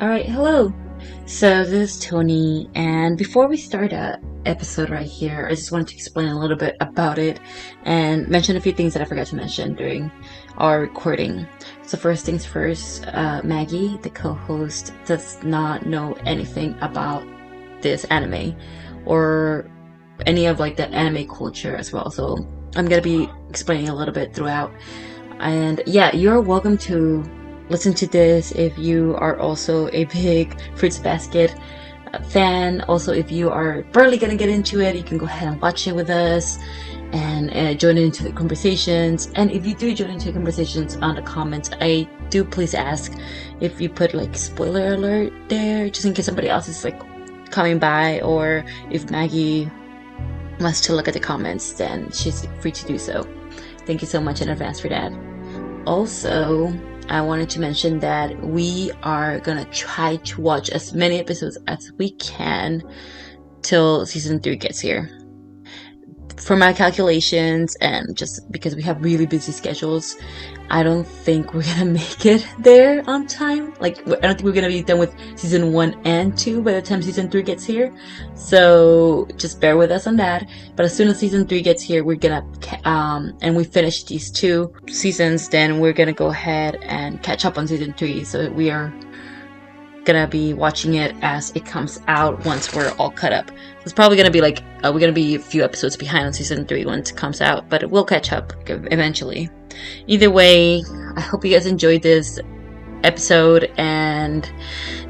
Alright, hello. So this is Tony, and before we start a episode right here, I just wanted to explain a little bit about it and mention a few things that I forgot to mention during our recording. So first things first, Maggie, the co-host, does not know anything about this anime or any of like the anime culture as well. So I'm gonna be explaining a little bit throughout. And yeah, you're welcome to listen to this if you are also a big Fruits Basket fan. Also, if you are barely gonna get into it, you can go ahead and watch it with us and join into the conversations. And if you do join into the conversations on the comments, I do please ask if you put like spoiler alert there, just in case somebody else is like coming by, or if Maggie wants to look at the comments, then she's free to do so. Thank you so much in advance for that. Also, I wanted to mention that we are gonna try to watch as many episodes as we can till season 3 gets here. For my calculations, and just because we have really busy schedules, I don't think we're gonna make it there on time. Like, I don't think we're gonna be done with season 1 and 2 by the time season 3 gets here. So just bear with us on that. But as soon as season 3 gets here, we're gonna and we finish these 2 seasons, then we're gonna go ahead and catch up on season 3. So we are gonna be watching it as it comes out once we're all cut up. It's probably gonna be like we're gonna be a few episodes behind on season 3 once it comes out, but we'll catch up eventually. Either way, I hope you guys enjoyed this episode, and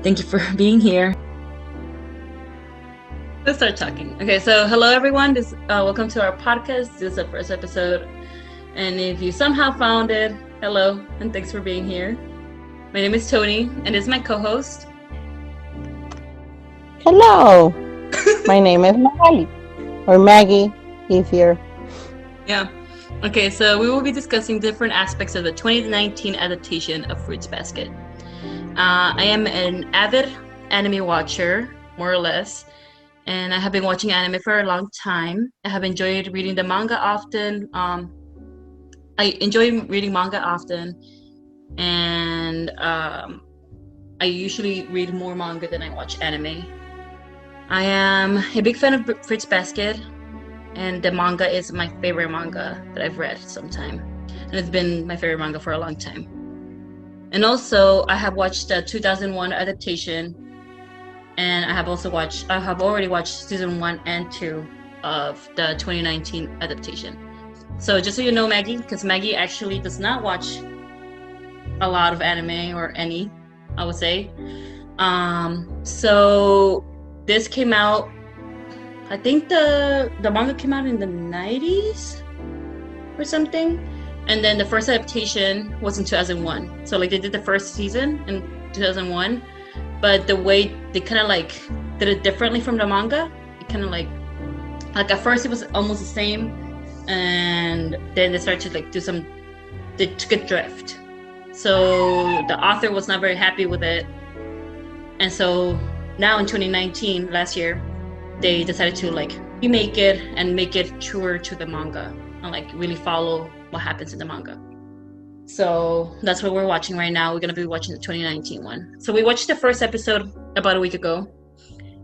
thank you for being here. Let's start talking. Okay, so hello everyone. Welcome to our podcast. This is the first episode, and if you somehow found it, hello and thanks for being here. My name is Tony, and this is my co-host. Hello, my name is Magali, or Maggie, if you're... Yeah. Okay, so we will be discussing different aspects of the 2019 adaptation of Fruits Basket. I am an avid anime watcher, more or less, and I have been watching anime for a long time. I have enjoyed reading the manga often. I enjoy reading manga often, and I usually read more manga than I watch anime. I am a big fan of Fruits Basket, and the manga is my favorite manga that I've read sometime, and it's been my favorite manga for a long time. And also, I have watched the 2001 adaptation, and I have already watched season 1 and 2 of the 2019 adaptation. So just so you know, Maggie, because Maggie actually does not watch a lot of anime, or any, I would say. So this came out, I think the manga came out in the 90s or something, and then the first adaptation was in 2001. So like they did the first season in 2001, but the way they kind of like did it differently from the manga, it kind of like at first it was almost the same, and then they started to like they took a drift. So the author was not very happy with it, and so now in 2019, last year, they decided to like remake it and make it truer to the manga and like really follow what happens in the manga. So that's what we're watching right now. We're gonna be watching the 2019 one. So we watched the first episode about a week ago,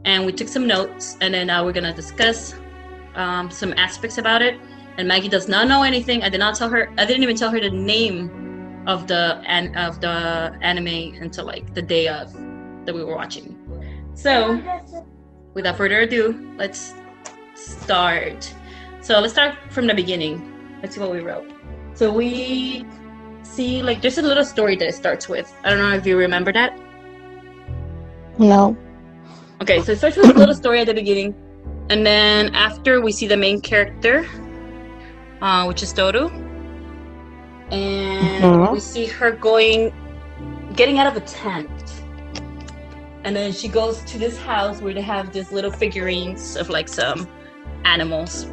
and we took some notes, and then now we're gonna discuss some aspects about it. And Maggie does not know anything. I didn't even tell her the name of the anime until like the day of that we were watching. So without further ado, let's start. So let's start from the beginning. Let's see what we wrote. So we see like there's a little story that it starts with. I don't know if you remember that. No. Okay, so it starts with a little story at the beginning, and then after we see the main character, which is Toru, and we see her getting out of a tent. And then she goes to this house where they have these little figurines of like some animals.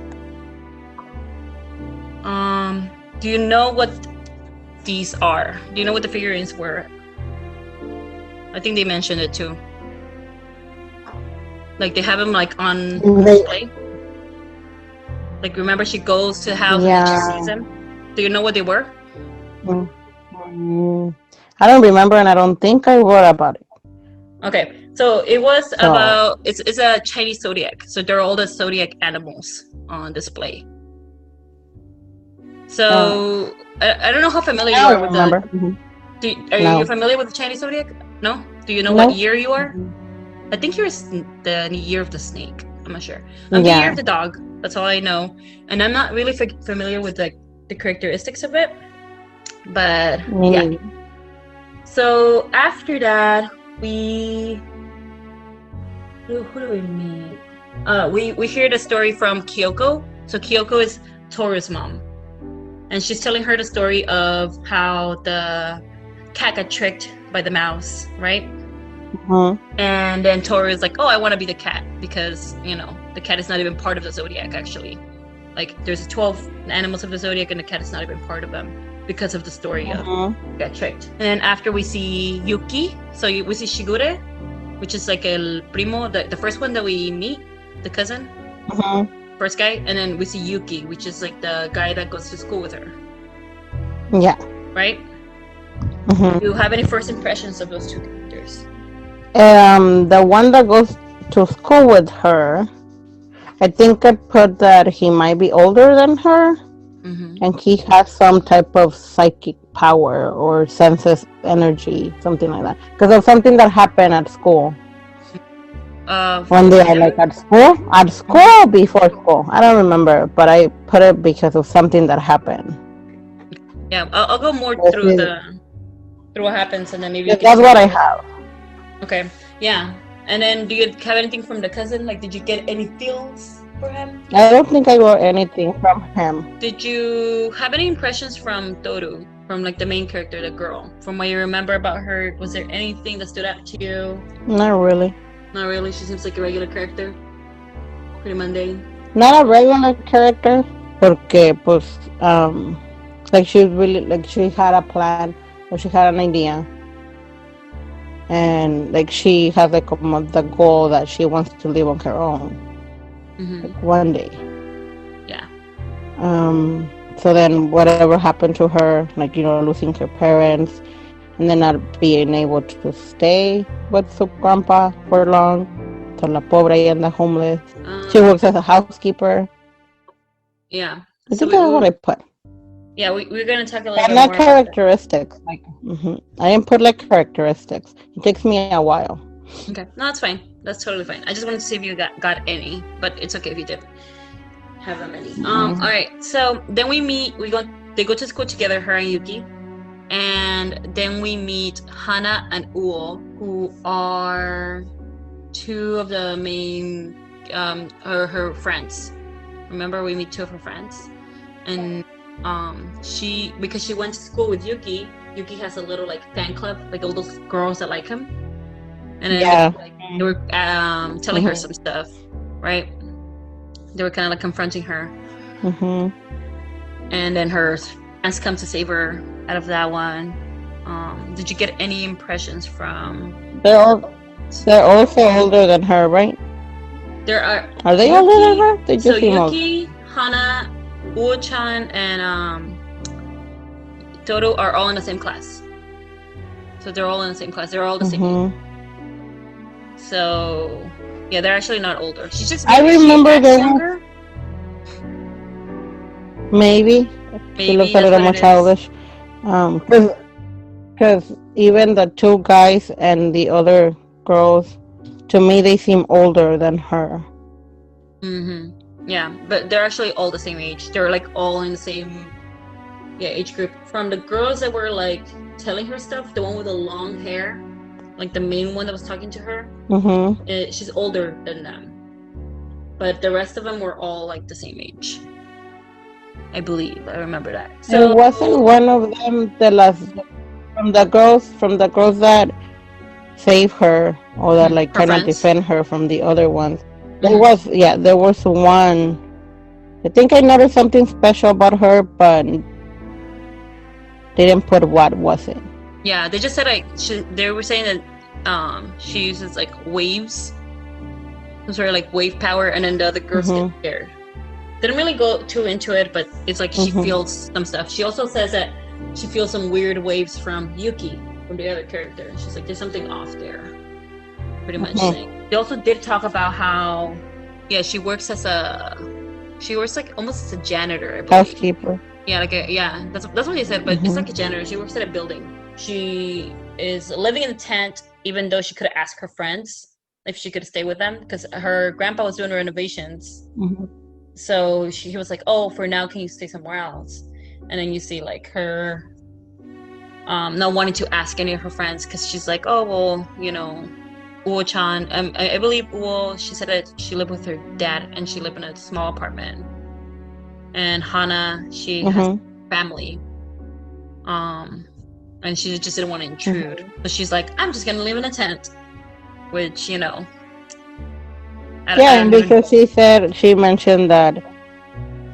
Do you know what these are? Do you know what the figurines were? I think they mentioned it too. Like they have them like on display. Like remember, she goes to the house and she sees them. Do you know what they were? I don't remember, and I don't think I wrote about it. Okay, so it was So, about it's a Chinese zodiac. So they're all the zodiac animals on display. uh, So I don't know how familiar you I are don't with the. remember. Are you No, familiar with the Chinese zodiac? No. Do you know what no. year you are? Mhm. I think you're the year of the snake. I'm not sure. I'm the year of Yeah, the dog. That's all I know, and I'm not really familiar with like the characteristics of it. But me yeah. neither. So after that, we who do we meet? We hear the story from Kyoko. So Kyoko is Toru's mom, and she's telling her the story of how the cat got tricked by the mouse, right? Mhm. And then Toru is like, "Oh, I want to be the cat because the cat is not even part of the zodiac. Actually, like there's 12 animals of the zodiac, and the cat is not even part of them because of the story of Mhm. got tricked." And then after we see Yuki, so we see Shigure, which is like el primo, the first one that we meet, the cousin, Mhm. first guy, and then we see Yuki, which is like the guy that goes to school with her, Yeah. right? Mhm. Do you have any first impressions of those two characters? The one that goes to school with her, I think I put that he might be older than her, Mm-hmm. and he has some type of psychic power or senses energy, something like that, because of something that happened at school. When they are Yeah. like at Mhm. school, before school. I don't remember, but I put it because of something that happened. Yeah, I'll go more This is, through what happens, and then maybe you yes, can that's tell what I me. have. Okay, yeah. And then, do you have anything from the cousin? Like, did you get any feels for him? I don't think I got anything from him. Did you have any impressions from Toru, from like the main character, the girl? From what you remember about her, was there anything that stood out to you? Not really. Not really. She seems like a regular character, pretty mundane. Not a regular character, porque pues like she really like she had a plan or she had an idea, and like she has like the goal that she wants to live on her own Mm-hmm. like one day. Yeah. So then whatever happened to her, like losing her parents, and then not being able to stay with her grandpa for long, so la pobre and the homeless. She Um. works as a housekeeper. Yeah. I So think that's what I put. yeah, we're gonna talk a little But bit not more about that. characteristics. Like I didn't put like characteristics. It takes me a while. Okay, no, that's fine. That's totally fine. I just wanted to see if you got any, but it's okay if you did have that many. All Mm. right. So then we meet. They go to school together, her and Yuki, and then we meet Hana and Uo, who are two of the main her friends. Remember, we meet two of her friends, and she because she went to school with Yuki. Yuki has a little like fan club, like all those girls that like him, and then Yeah. they were telling her Mhm. some stuff, right? They were kind of like confronting her, Mhm. and then her friends come to save her out of that one. Did you get any impressions from? They're all they're also older than her, right? There are Are they older than Yuki. her? They So just seem old. Yuki, Hana, Uo-chan, and Toto are all in the same class. So they're all in the same class. They're all the same age. Mhm. So yeah, they're actually not older. She's just I maybe she remember acts there was younger. maybe she Maybe looks a that's little what more it is. childish. Because even the two guys and the other girls, to me, they seem older than her. Yeah, but they're actually all the same age. They're like all in the same age group. From the girls that were like telling her stuff, the one with the long hair, like the main one that was talking to her, Mhm. she's older than them. But the rest of them were all like the same age. I believe. I remember that. And So wasn't one of them the last from the girls that save her or that like her kind of friends. defend her from the other ones? Hmm. There was one. I think I noticed something special about her, but they didn't put what was it. Yeah, they just said like they were saying that she uses like waves, some sort of like wave power, and then the other girls get Mhm. scared. Didn't really go too into it, but it's like she Mhm. feels some stuff. She also says that she feels some weird waves from Yuki, from the other character. She's like, there's something off there. pretty much Mhm. saying. They also did talk about how, yeah, she works like almost as a janitor, I believe. Housekeeper. Yeah, that's what he said, but it's Mhm. like a janitor. She works at a building. She is living in a tent, even though she could have asked her friends if she could stay with them because her grandpa was doing renovations. Mhm. So he was like, "Oh, for now, can you stay somewhere else?" And then you see like her not wanting to ask any of her friends because she's like, "Oh, well, Uo-chan." I believe Uo. She said that she lived with her dad and she lived in a small apartment. And Hana, she has Mhm. family. Um, and she just didn't want to intrude. Mhm. So she's like, I'm just gonna live in a tent, which I Yeah, don't even. because she mentioned that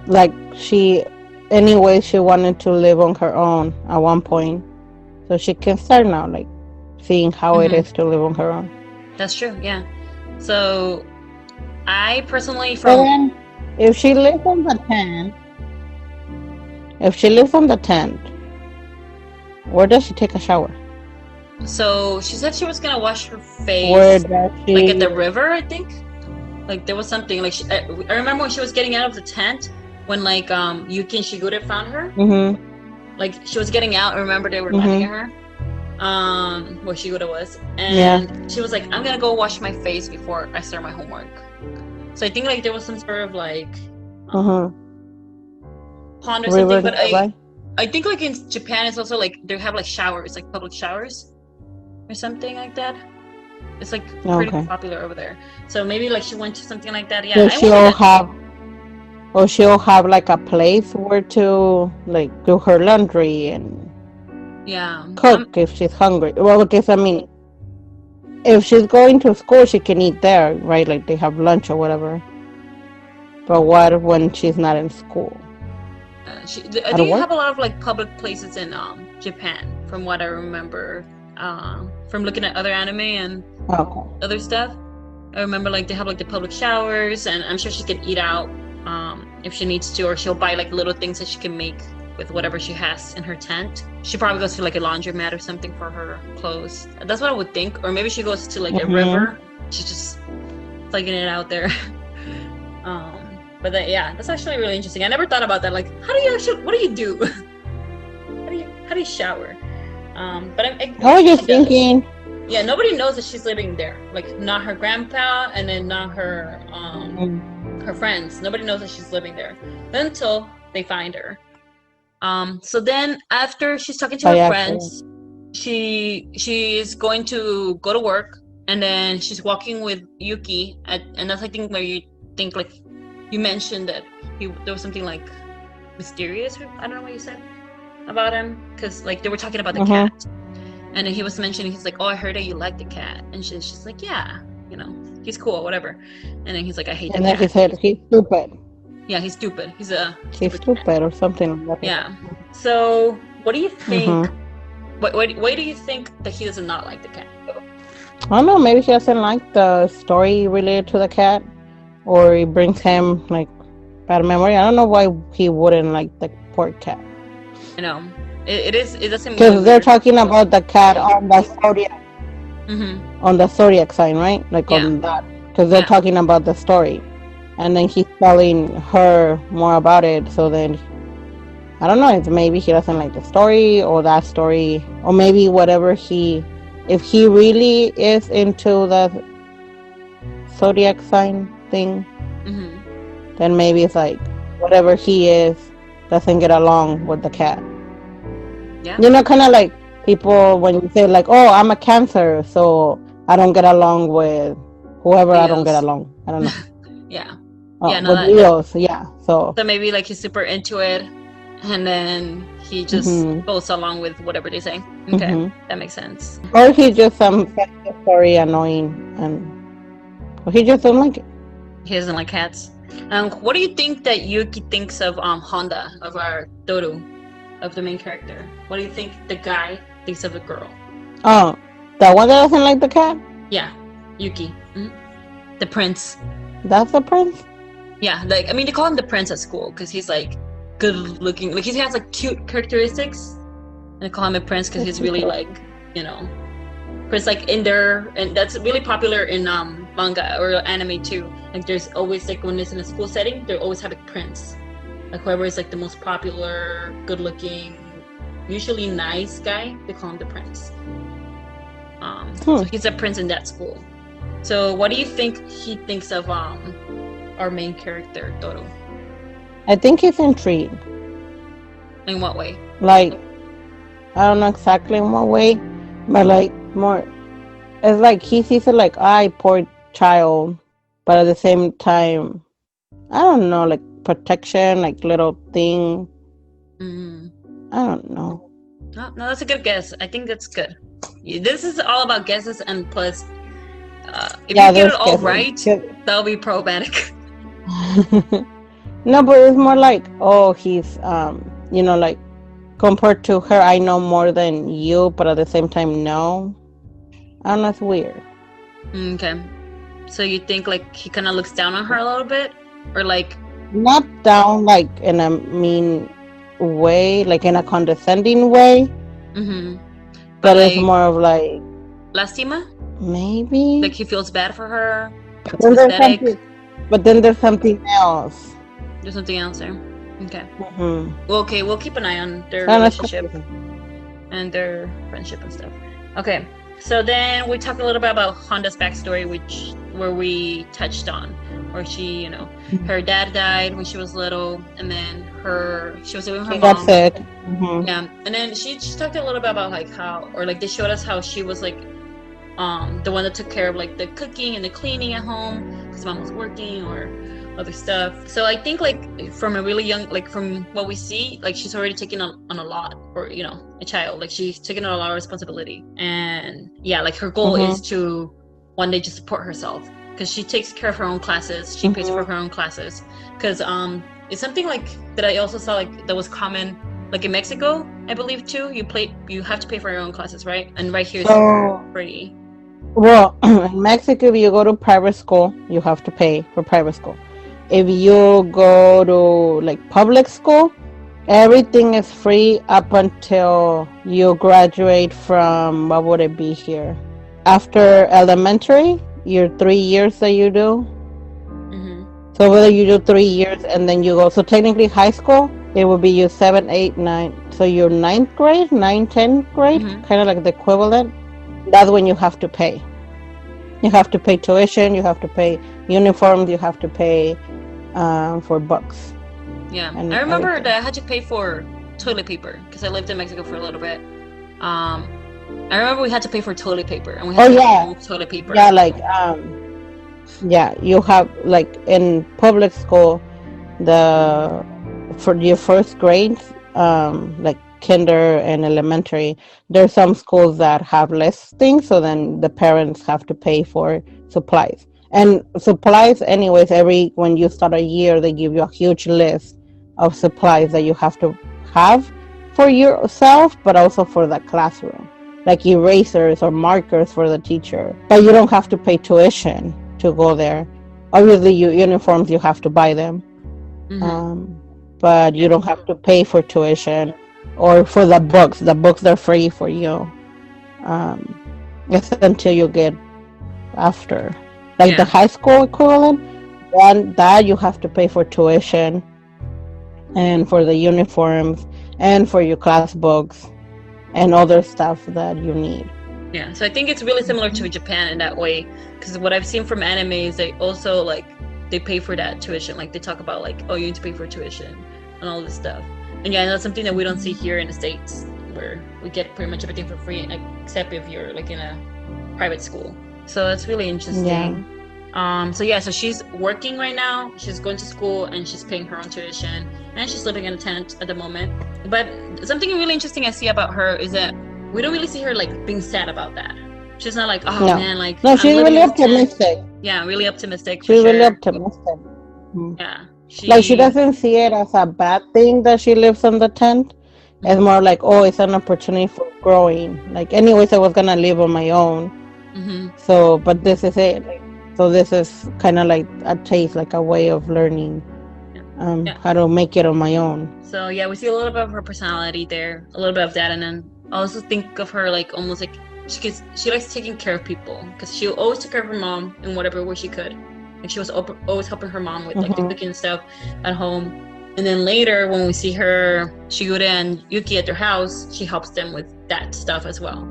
like she anyway she wanted to live on her own at one point, so she can start now, like seeing how it Hmm. is to live on her own. That's true. Yeah. So I personally So from then, if she lives on the tent, if she lives on the tent, where does she take a shower? so she said she was gonna wash her Where face does like at she? the river, I think. Like there was something like I remember when she was getting out of the tent when like Yuki and Shigure found her. Mhm. Like she was getting out. I remember they were mad at Mhm. her. Where Shigure was, Yeah. and she was like, "I'm gonna go wash my face before I start my homework." So I think like there was some sort of like um, Mhm. pond or River something. But nearby. I think like in Japan it's also like they have like showers, like public showers or something like that. It's like pretty Okay. popular over there. So maybe like she went to something like that. Yeah, So I wonder she'll that. have, or she'll have like a place where to like do her laundry and Yeah, cook if she's hungry. Well, because I mean, if she's going to school, she can eat there, right? Like they have lunch or whatever. But what when she's not in school? I At think you have work? a lot of like public places in Japan, from what I remember, from looking at other anime and Okay. other stuff. I remember like they have like the public showers, and I'm sure she can eat out if she needs to, or she'll buy like little things that she can make with whatever she has in her tent. She probably goes to like a laundromat or something for her clothes. That's what I would think. Or maybe she goes to like a Mhm. river. She's just plugging it out there. But yeah, that's actually really interesting. I never thought about that. Like, how do you actually? What do you do? How do you shower? But I I'm was sure just she does. thinking. Yeah, nobody knows that she's living there. Like, not her grandpa, and then not Mhm. her friends. Nobody knows that she's living there until they find her. So then after she's talking to By her accident. friends, she's going to go to work, and then she's walking with Yuki and that's I think where you think like you mentioned that there was something like mysterious. I don't know what you said about him because like they were talking about the cat, Mhm. and then he was mentioning he's like, "Oh, I heard that you like the cat," and she's like, "Yeah, he's cool, whatever." And then he's like, "I hate the And then he cat." said he's stupid. Yeah, he's stupid. He's a He's stupid cat. stupid or something like that. Yeah. So what do you think? Mhm. Why do you think that he does not like the cat? I don't know. Maybe he doesn't like the story related to the cat, or it brings him like bad memory. I don't know why he wouldn't like the poor cat. You know, it does seem really Because they're weird. talking about the cat Mm-hmm. on the zodiac sign, right? Like Yeah, on that. Because they're yeah, talking about the story, and then he's telling her more about it. So then I don't know if maybe he doesn't like the story or that story, or maybe whatever if he really is into the zodiac sign thing, mm-hmm. then maybe it's like whatever he is doesn't get along with the cat. Yeah. You know, kind of like people when you say like, "Oh, I'm a Cancer, so I don't get along with whoever I don't get Leos. along." I don't know. Yeah, Oh, yeah. No, with that Leos, yeah. So, so maybe like he's super into it, and then he just hmm goes along with whatever they say. Okay, hmm that makes sense. or he just finds the story annoying, and or he just don't like it. He doesn't like cats. What do you think that Yuki thinks of Honda, of our Doru, of the main character? What do you think the guy thinks of the girl? Oh, the one that doesn't like the cat. Yeah, Yuki, the prince. That's the prince. Yeah, like I mean, they call him the prince at school because he's like good looking. Like he has like cute characteristics, and they call him a prince because he's really like, you know, Because like in there, and that's really popular in manga or anime too. Like there's always like when it's in a school setting, they always have a prince. Like whoever is like the most popular, good-looking, usually nice guy, they call him the prince. So he's a prince in that school. So what do you think he thinks of our main character, Toro? I think he's intrigued. In what way? Like, I don't know exactly in what way, but like more, it's like he sees it like, I poor child, but at the same time, I don't know, like protection, like little thing. Mm-hmm. I don't know. No, that's a good guess. I think that's good. This is all about guesses, and plus, if you get it all right, that'll be problematic. No, but it's more like, oh, he's like compared to her, I know more than you, but at the same time, no. I don't know, it's weird. Okay. So you think like he kind of looks down on her a little bit, or like not down like in a mean way, like in a condescending way. Mm-hmm. But it's more of like lastima. Maybe like he feels bad for her. But then there's something else. There's something else there. Okay. Mm-hmm. Well, okay, we'll keep an eye on their relationship and their friendship and stuff. Okay. So then we talked a little bit about Honda's backstory, where we touched on, where she, her dad died when she was little, and then she was living with her mom. Got sick. Mm-hmm. Yeah, and then she talked a little bit about like how, or like they showed us how she was like, the one that took care of like the cooking and the cleaning at home because mom was working or other stuff. So I think like from a really young, like from what we see, like she's already taken on a lot, or a child, like she's taken on a lot of responsibility, and yeah, like her goal is to one day just support herself, because she takes care of her own classes, she pays for her own classes, because it's something like that I also saw like that was common like in Mexico, I believe too. You have to pay for your own classes, right? And right here it's free. Well, in Mexico, if you go to private school, you have to pay for private school. If you go to like public school, everything is free up until you graduate from, what would it be here? After elementary, your 3 years that you do. Mm-hmm. So whether you do 3 years and then you go, so technically high school, it will be your 7, 8, 9. So your 9th grade, 9, 10th grade, kind of like the equivalent. That's when you have to pay. You have to pay tuition, you have to pay uniforms, you have to pay for books. Yeah, I remember that I had to pay for toilet paper because I lived in Mexico for a little bit. I remember we had to pay for toilet paper, and we had to pay for toilet paper. Yeah, like you have like in public school, for your first grades, like kinder and elementary, there's some schools that have less things, so then the parents have to pay for supplies. And supplies, anyways, when you start a year, they give you a huge list of supplies that you have to have for yourself, but also for the classroom, like erasers or markers for the teacher. But you don't have to pay tuition to go there. Obviously, your uniforms, you have to buy them. Mm-hmm. But you don't have to pay for tuition or for the books. The books are free for you. It's until you get after. Like the high school equivalent, then that you have to pay for tuition and for the uniforms and for your class books and other stuff that you need. Yeah, so I think it's really similar to Japan in that way, because what I've seen from anime is they also like they pay for that tuition. Like they talk about like, oh, you need to pay for tuition and all this stuff. And yeah, that's something that we don't see here in the States, where we get pretty much everything for free, except if you're like in a private school. So that's really interesting. Yeah. So she's working right now. She's going to school and she's paying her own tuition, and she's living in a tent at the moment. But something really interesting I see about her is that we don't really see her like being sad about that. She's not like, oh man, like no, she's really optimistic. Yeah, really optimistic. She's really optimistic. Mm-hmm. Yeah. She doesn't see it as a bad thing that she lives in the tent. Mm-hmm. It's more like, oh, it's an opportunity for growing. Like, anyways, I was gonna live on my own. Mm-hmm. So, but this is it. So this is kind of like a taste, like a way of learning how to make it on my own. So yeah, we see a little bit of her personality there, a little bit of that, and then I also think of her like almost like she likes taking care of people because she always took care of her mom in whatever way she could. Like she was always helping her mom with like the Mm-hmm. cooking and stuff at home. And then later, when we see her, Shigure and Yuki at their house, she helps them with that stuff as well.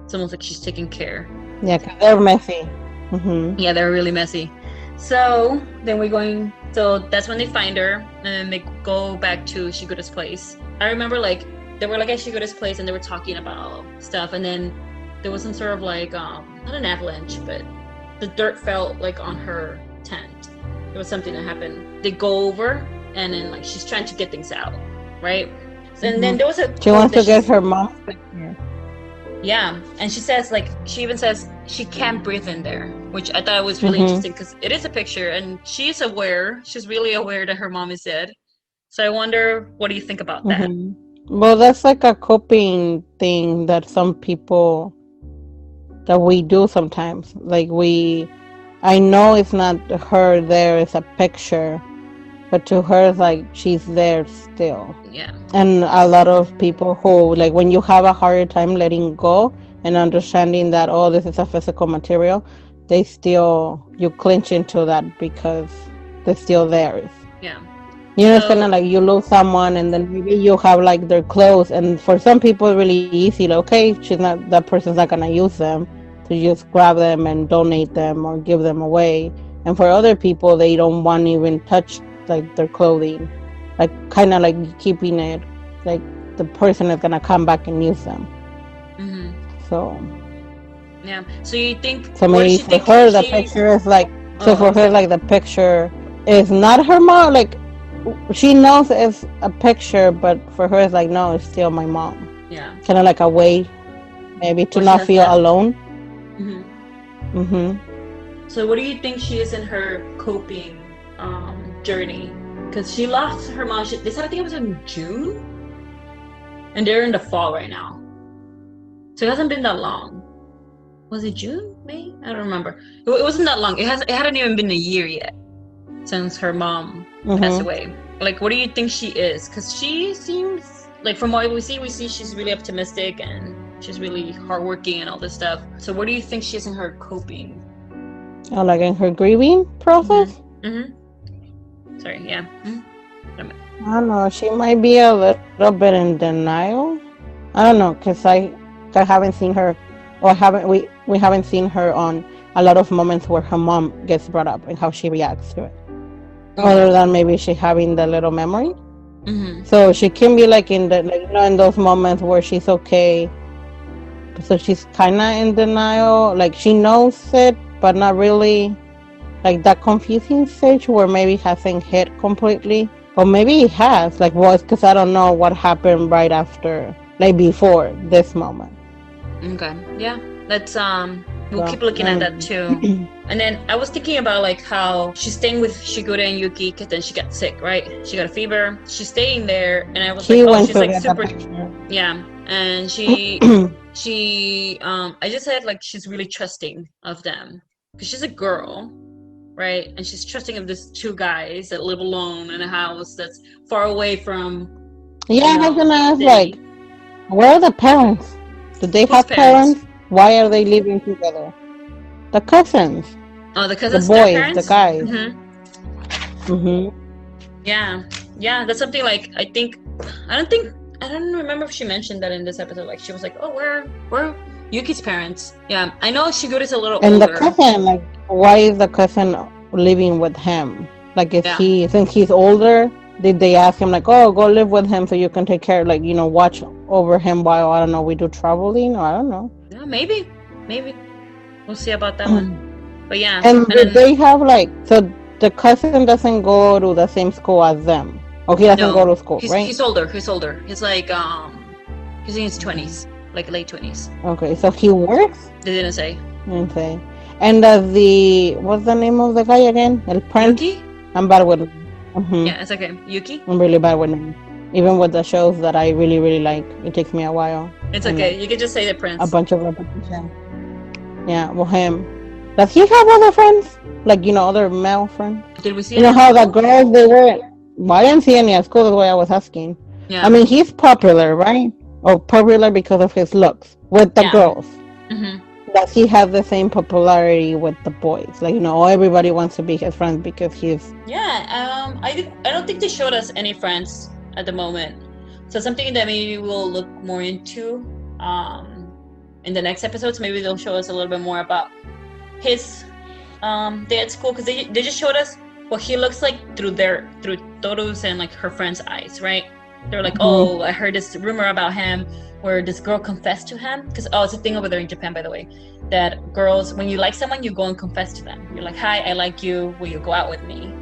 It's almost like she's taking care. Yeah, because they're messy. Mm-hmm. Yeah, they're really messy. So then we're going. So that's when they find her, and then they go back to Shigure's place. I remember like they were like at Shigure's place, and they were talking about stuff, and then there was some sort of like not an avalanche, but the dirt fell like on her tent. It was something that happened. They go over, and then like she's trying to get things out, right? And then there was a She quote wants that to get her mom's picture. yeah, and she says like she even says she can't breathe in there, which I thought was really interesting because it is a picture, and she's aware. She's really aware that her mom is dead. So I wonder, what do you think about that? Well, that's like a coping thing that some people that we do sometimes. Like I know it's not her there, it's a picture, but to her, it's like she's there still. Yeah. And a lot of people who, like, when you have a harder time letting go and understanding that, oh, this is a physical material, you clinch into that because they're still theirs. Yeah. You know, it's kind of like you lose someone and then maybe you have like their clothes, and for some people it's really easy, like, okay, that person's not gonna use them, to just grab them and donate them or give them away. And for other people, they don't want to even touch like their clothing, like kind of like keeping it like the person is gonna come back and use them. So yeah, so you think, so maybe for her the picture is like, so for her like the picture is not her mom, like she knows it's a picture, but for her it's like, no, it's still my mom. Yeah, kind of like a way maybe to not feel alone. So what do you think she is in her coping journey? Because she lost her mom, they said I think it was in June, and they're in the fall right now, so it hasn't been that long. Was it June, May? I don't remember. It wasn't that long. It hadn't even been a year yet since her mom passed away. Like, what do you think she is? Because she seems like, from what we see she's really optimistic and she's really hardworking and all this stuff. So what do you think she is in her coping? Oh, like in her grieving process? Sorry, yeah. I don't know. She might be a little bit in denial. I don't know, because I haven't seen her, or we haven't seen her on a lot of moments where her mom gets brought up and how she reacts to it. Other than maybe she having the little memory. So she can be like in the, like, you know, in those moments where she's okay. So she's kind of in denial. Like she knows it, but not really. Like that confusing stage where maybe hasn't hit completely. Or maybe it has. Like, well, because I don't know what happened right after, like before this moment. Okay. Yeah. Let's we'll keep looking at that too. And then I was thinking about like how she's staying with Shigure and Yuki, because then she got sick, right? She got a fever. She's staying there, and I was like, oh, she's like super. Yeah, and she I just said like she's really trusting of them because she's a girl, right? And she's trusting of these two guys that live alone in a house that's far away from. Yeah, I was gonna ask, like, where are the parents? Do they have parents? Why are they living together? The cousins. Oh, the cousins. The boys, the guys. Yeah. That's something like I don't remember if she mentioned that in this episode. Like she was like, oh, where Yuki's parents? Yeah, I know Shigure's a little older. And the cousin, like, why is the cousin living with him? Like, is he, since he's older, did they ask him like, oh, go live with him so you can take care, like, you know, watch over him while, I don't know, we do traveling, or I don't know. Yeah, maybe we'll see about that one. But yeah, and then, they have like, so the cousin doesn't go to the same school as them. Oh, he doesn't go to school, right? He's older. He's like he's in his 20s, like late 20s. Okay, so he works? They didn't say. Okay. And what's the name of the guy again? El Prince? Yuki? I'm bad with Yeah, it's okay. Yuki? I'm really bad with names. Even with the shows that I really, really like, it takes me a while. It's okay. You can just say the Prince. A bunch of repetition. Yeah, well, him. Does he have other friends? Like, you know, other male friends? Did we see? You know how the girls, they were... Well, I didn't see any at school, that's why I was asking. Yeah. I mean, he's popular, right? Or popular because of his looks with the girls. Mm-hmm. Does he have the same popularity with the boys? Like, everybody wants to be his friend because he's. Yeah, I don't think they showed us any friends at the moment. So something that maybe we'll look more into in the next episodes. Maybe they'll show us a little bit more about his day at school, because they just showed us what he looks like through Toru's and like her friend's eyes, right? They're like, Mhm. oh, I heard this rumor about him where this girl confessed to him, because it's a thing over there in Japan, by the way, that girls, when you like someone, you go and confess to them. You're like, hi, I like you, will you go out with me?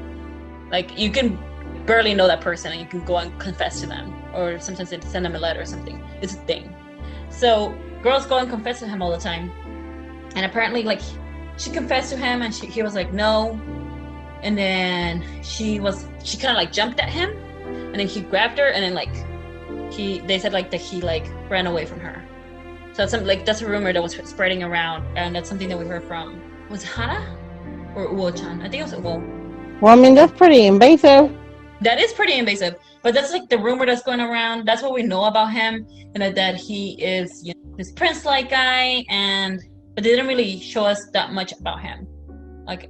Like, you can barely know that person and you can go and confess to them, or sometimes they send them a letter or something. It's a thing. So girls go and confess to him all the time, and apparently, like, she confessed to him and he was like, no. And then she kind of like jumped at him, and then he grabbed her, and then like they said like that he like ran away from her. So that's that's a rumor that was spreading around, and that's something that we heard from, was it Hana or Uo-chan? I think it was Uo. Well, I mean, that's pretty invasive. That is pretty invasive, but that's like the rumor that's going around. That's what we know about him, and that he is, this prince-like guy, but they didn't really show us that much about him, like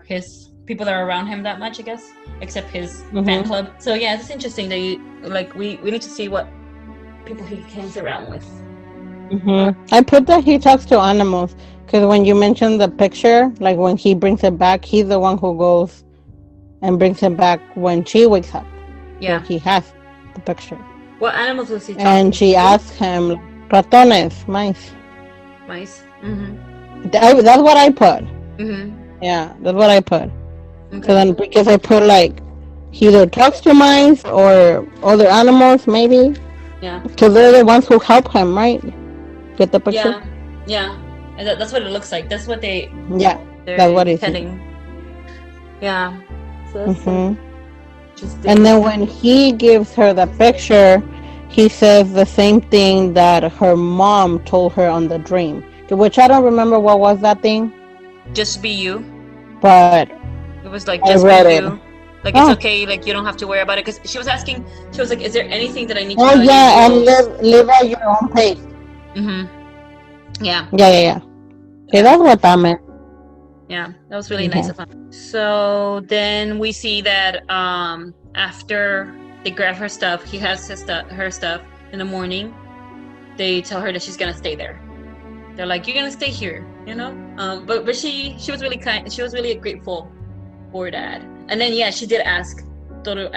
his people that are around him that much, I guess, except his fan club. So yeah, it's interesting that we need to see what people he hangs around with. I put that he talks to animals because when you mentioned the picture, like when he brings it back, he's the one who goes and brings it back when she wakes up. Yeah. So he has the picture. What animals was he talking And she to? asks him, ratones, mice. Mice. Mm-hmm. That's what I put. Mm-hmm. Yeah, that's what I put. Okay. So then, because I put like, he either talks to mice or other animals, maybe. Yeah. Because they're the ones who help him, right? Get the picture? Yeah. And that's what it looks like. That's what they. Yeah, that's what it's intending. Yeah. So that's interesting. And then when he gives her the picture, he says the same thing that her mom told her on the dream, which I don't remember what was that thing. Just be you. But it was like, just be you. Like, it's okay. Like, you don't have to worry about it. Because she was asking, she was like, is there anything that I need to tell you? Oh, yeah, and live at your own pace. Mm-hmm. Yeah. Yeah. Okay, that's what that meant. Yeah, that was really nice of him. So then we see that after they grab her stuff, he has her stuff in the morning. They tell her that she's gonna stay there. They're like, you're gonna stay here, But she was really kind. She was really grateful for that. And then she did ask Toru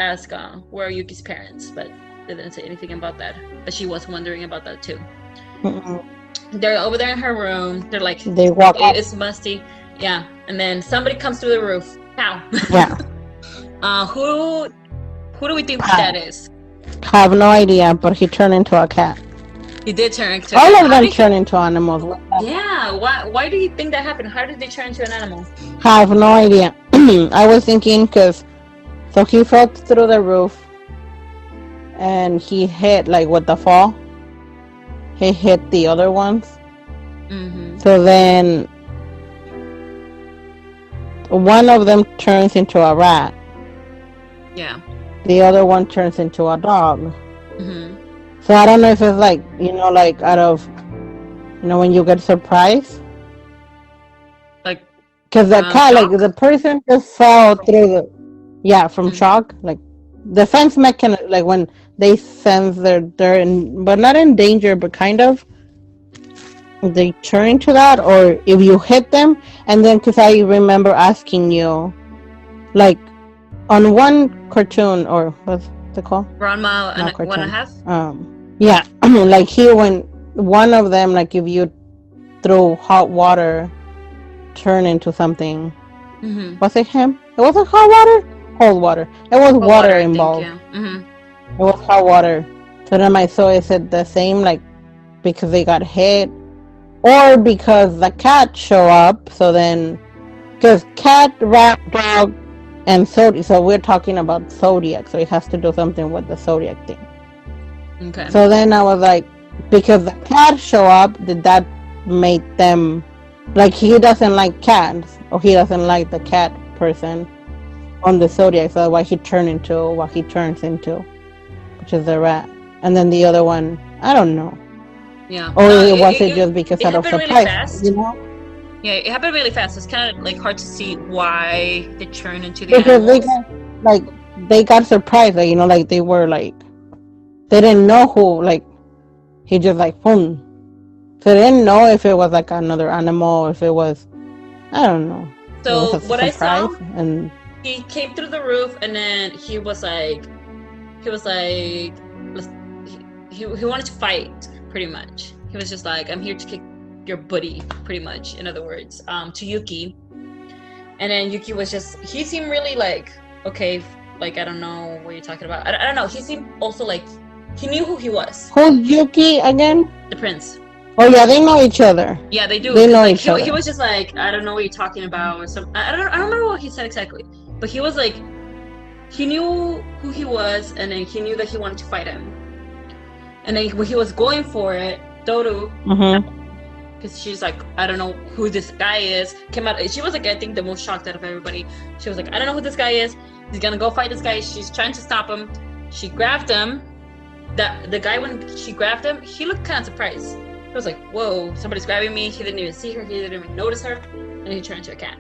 where are Yuki's parents, but they didn't say anything about that. But she was wondering about that too. They're over there in her room. They're like, they walk it's musty. Yeah, and then somebody comes through the roof. How? Yeah. Who do we think that is? I have no idea, but he turned into a cat. He did turn into all of them turn into animals. Yeah, why do you think that happened? How did they turn into an animal? I have no idea. I was thinking because he fell through the roof and he hit, like with the fall, he hit the other ones. So then one of them turns into a rat. Yeah. The other one turns into a dog. So I don't know if it's like, like out of, when you get surprised. Like. Because the cat, like the person just fell through from shock. Like defense mechanism, like when they sense they're in, but not in danger, but kind of. They turn into that, or if you hit them, and then because I remember asking you, like on one cartoon, or what's it called? Ranma and 1.5. Yeah, like here when one of them, like if you throw hot water, turn into something. Was it him? It wasn't hot water, cold water. It was water involved. It was hot water. So then I saw it said the same, like because they got hit. Or because the cat show up, so then, because cat, rat, dog, and Zodiac, so we're talking about Zodiac, so it has to do something with the Zodiac thing. Okay. So then I was like, because the cat show up, did that make them, like he doesn't like cats, or he doesn't like the cat person on the Zodiac, so that's why he turned into what he turns into, which is the rat. And then the other one, I don't know. Yeah. Or No, was it just because it out of happened really surprise? fast. You know, Yeah, it happened really fast. It's kind of like hard to see why they turn into the because they animals. got like they got surprised. Like, you know, like they were like they didn't know who. Like he just like boom. So they didn't know if it was like another animal, if it was, I don't know. It was So a what I saw, surprise, and he came through the roof, and then he was like, he wanted to fight, pretty much. He was just like, I'm here to kick your booty, pretty much. In other words, to Yuki, and then Yuki was just, he seemed really like, okay, like I don't know what you're talking about. I don't know. He seemed also like he knew who he was, who's Yuki again? the prince. Oh yeah, they know each other. Yeah, they do. They Cause know like each he other. was just like, I don't know what you're talking about, or some. I don't remember what he said exactly, but he was like, he knew who he was, and then he knew that he wanted to fight him. And then when he was going for it, Doru, Mm-hmm. because she's like, I don't know who this guy is, came out. She was like, I think the most shocked out of everybody. She was like, I don't know who this guy is. He's gonna go fight this guy. She's trying to stop him. She grabbed him. That the guy, when she grabbed him, he looked kind of surprised. He was like, whoa, somebody's grabbing me. He didn't even see her. He didn't even notice her. And he turned into a cat.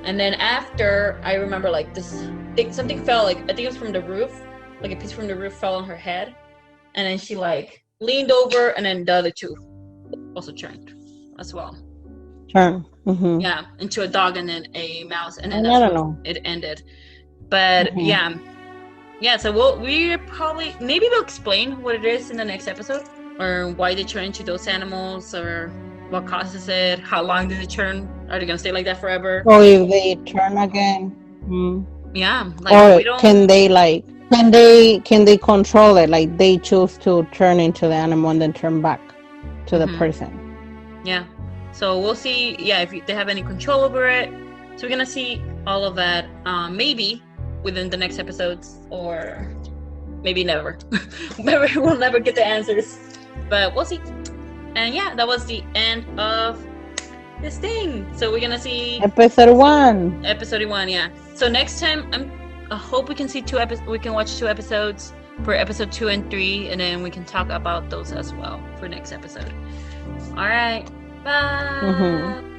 And then after, I remember like this thing, something fell, like I think it was from the roof, like a piece from the roof fell on her head. And then she like leaned over, and then the other two also turned as well. Turn. Mm-hmm. Yeah, into a dog and then a mouse, and then And I that's don't where know. it ended. But Mm-hmm. yeah. So we're probably, maybe they'll explain what it is in the next episode, or why they turn into those animals, or what causes it. How long do they turn? Are they gonna stay like that forever? Or if they turn again. Mm. Yeah, like Or we don't. can they like can they control it? Like they choose to turn into the animal and then turn back to the Mhm. person. Yeah. So we'll see. Yeah, if they have any control over it. So we're gonna see all of that. Maybe within the next episodes, or maybe never. Maybe we'll never get the answers, but we'll see. And yeah, that was the end of this thing. So we're gonna see Episode 1. episode 1. Yeah. So next time, I hope we can see we can watch 2 episodes for episode 2 and 3, and then we can talk about those as well for next episode. All right. Bye. Mm-hmm.